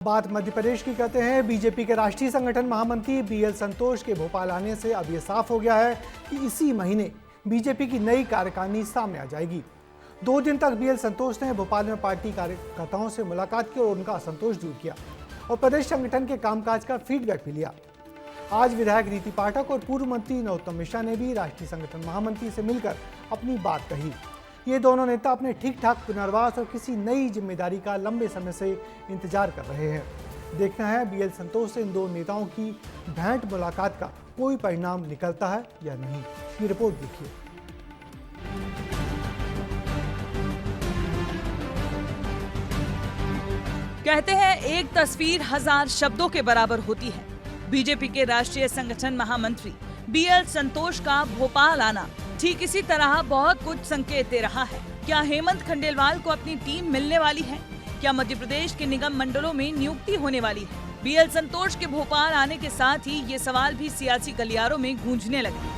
बात मध्य प्रदेश की करते हैं। बीजेपी के राष्ट्रीय संगठन महामंत्री बीएल संतोष के भोपाल आने से अब यह साफ हो गया है कि इसी महीने बीजेपी की नई कार्यकारिणी सामने आ जाएगी। 2 दिन तक बीएल संतोष ने भोपाल में पार्टी कार्यकर्ताओं से मुलाकात की और उनका असंतोष दूर किया और प्रदेश संगठन के कामकाज का फीडबैक भी लिया। आज विधायक रीति पाठक और पूर्व मंत्री नरोत्तम मिश्रा ने भी राष्ट्रीय संगठन महामंत्री से मिलकर अपनी बात कही। ये दोनों नेता अपने ठीक ठाक पुनर्वास और किसी नई जिम्मेदारी का लंबे समय से इंतजार कर रहे हैं। देखना है बीएल संतोष से इन दो नेताओं की भेंट मुलाकात का कोई परिणाम निकलता है या नहीं। ये रिपोर्ट देखिए। कहते हैं एक तस्वीर 1000 शब्दों के बराबर होती है। बीजेपी के राष्ट्रीय संगठन महामंत्री बीएल संतोष का भोपाल आना ठीक इसी तरह बहुत कुछ संकेत दे रहा है। क्या हेमंत खंडेलवाल को अपनी टीम मिलने वाली है? क्या मध्य प्रदेश के निगम मंडलों में नियुक्ति होने वाली है? बीएल संतोष के भोपाल आने के साथ ही ये सवाल भी सियासी गलियारों में गूंजने लगे।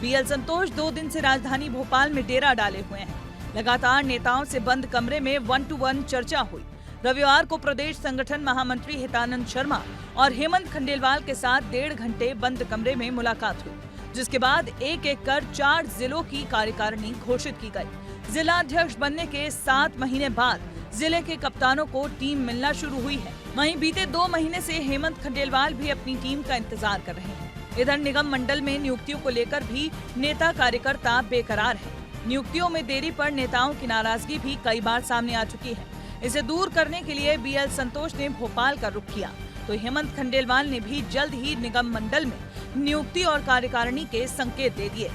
बीएल संतोष 2 दिन से राजधानी भोपाल में डेरा डाले हुए हैं। लगातार नेताओं से बंद कमरे में 1-to-1 चर्चा हुई। रविवार को प्रदेश संगठन महामंत्री हितानंद शर्मा और हेमंत खंडेलवाल के साथ 1.5 घंटे बंद कमरे में मुलाकात हुई, जिसके बाद एक एक कर 4 जिलों की कार्यकारिणी घोषित की गई। जिला अध्यक्ष बनने के 7 महीने बाद जिले के कप्तानों को टीम मिलना शुरू हुई है। वहीं बीते 2 महीने से हेमंत खंडेलवाल भी अपनी टीम का इंतजार कर रहे हैं। इधर निगम मंडल में नियुक्तियों को लेकर भी नेता कार्यकर्ता बेकरार है। नियुक्तियों में देरी पर नेताओं की नाराजगी भी कई बार सामने आ चुकी है। इसे दूर करने के लिए बीएल संतोष ने भोपाल का रुख किया, तो हेमंत खंडेलवाल ने भी जल्द ही निगम मंडल में नियुक्ति और कार्यकारिणी के संकेत दे दिए।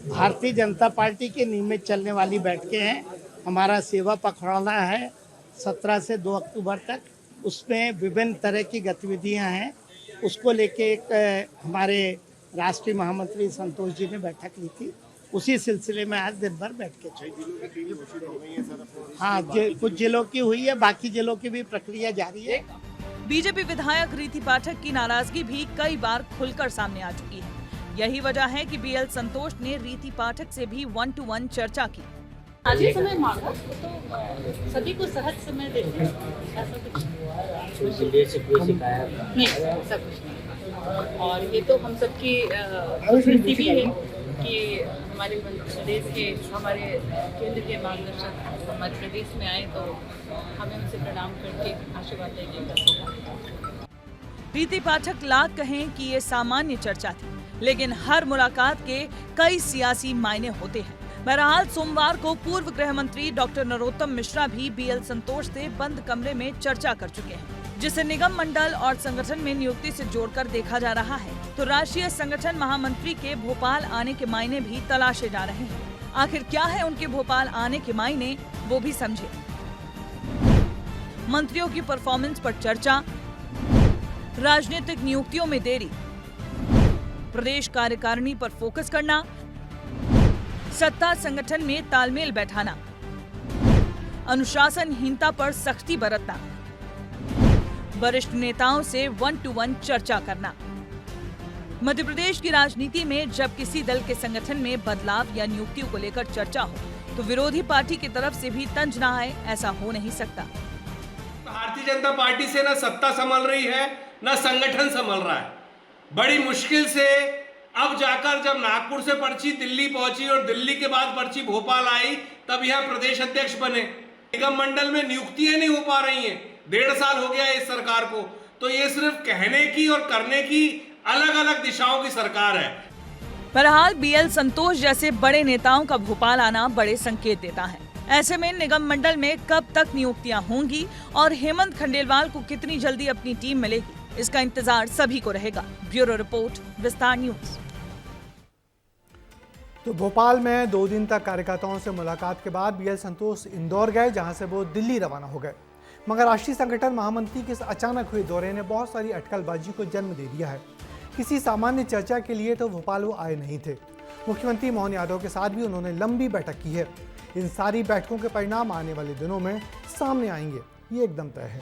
भारतीय जनता पार्टी के नियमित चलने वाली बैठकें हैं। हमारा सेवा पखवाड़ा है 17 से 2 अक्टूबर तक। उसमें विभिन्न तरह की गतिविधियां हैं। उसको लेके एक हमारे राष्ट्रीय महामंत्री संतोष जी ने बैठक ली थी। उसी सिलसिले में आज दिन भर बैठ के हाँ कुछ जिलों की हुई है, बाकी जिलों की भी प्रक्रिया जारी है। बीजेपी विधायक रीति पाठक की नाराजगी भी कई बार खुलकर सामने आ चुकी है। यही वजह है कि बीएल संतोष ने रीति पाठक से भी 1-to-1 चर्चा की। आज ही समय मांगा तो सभी को सहज समय देते हैं, ऐसा कुछ नहीं, ऐसा कुछ नहीं। और ये तो हम सबकी स्मृति भी है कि हमारे मध्य प्रदेश के हमारे केंद्र के मार्गदर्शक मध्य प्रदेश में आए तो हमें उनसे प्रणाम करके आशीर्वाद लेने का सौभाग्य। रीति पाठक लाख कहें कि ये सामान्य चर्चा थी, लेकिन हर मुलाकात के कई सियासी मायने होते हैं। बहरहाल सोमवार को पूर्व गृह मंत्री डॉक्टर नरोत्तम मिश्रा भी बीएल संतोष से बंद कमरे में चर्चा कर चुके हैं, जिसे निगम मंडल और संगठन में नियुक्ति से जोड़कर देखा जा रहा है। तो राष्ट्रीय संगठन महामंत्री के भोपाल आने के मायने भी तलाशे जा रहे हैं। आखिर क्या है उनके भोपाल आने के मायने, वो भी समझे। मंत्रियों की परफॉर्मेंस पर चर्चा, राजनीतिक नियुक्तियों में देरी, प्रदेश कार्यकारिणी पर फोकस करना, सत्ता संगठन में तालमेल बैठाना, अनुशासनहीनता पर सख्ती बरतना, वरिष्ठ नेताओं से 1-to-1 चर्चा करना। मध्य प्रदेश की राजनीति में जब किसी दल के संगठन में बदलाव या नियुक्तियों को लेकर चर्चा हो, तो विरोधी पार्टी की तरफ से भी तंज ना आए, ऐसा हो नहीं सकता। भारतीय जनता पार्टी से न सत्ता संभल रही है, न संगठन संभल रहा है। बड़ी मुश्किल से अब जाकर जब नागपुर से पर्ची दिल्ली पहुंची और दिल्ली के बाद पर्ची भोपाल आई, तब यह प्रदेश अध्यक्ष बने। निगम मंडल में नियुक्तियां नहीं हो पा रही हैं। 1.5 साल हो गया इस सरकार को। तो ये सिर्फ कहने की और करने की अलग अलग दिशाओं की सरकार है। बहरहाल बीएल संतोष जैसे बड़े नेताओं का भोपाल आना बड़े संकेत देता है। ऐसे में निगम मंडल में कब तक नियुक्तियां होंगी और हेमंत खंडेलवाल को कितनी जल्दी अपनी टीम मिलेगी, इसका इंतजार सभी को रहेगा। ब्यूरो रिपोर्ट, विस्तार न्यूज। तो भोपाल में 2 दिन तक कार्यकर्ताओं से मुलाकात के बाद बीएल संतोष इंदौर गए, जहां से वो दिल्ली रवाना हो गए। मगर राष्ट्रीय संगठन महामंत्री के इस अचानक हुए दौरे ने बहुत सारी अटकलबाजी को जन्म दे दिया है। किसी सामान्य चर्चा के लिए तो भोपाल वो आए नहीं थे। मुख्यमंत्री मोहन यादव के साथ भी उन्होंने लंबी बैठक की है। इन सारी बैठकों के परिणाम आने वाले दिनों में सामने आएंगे, ये एकदम तय है।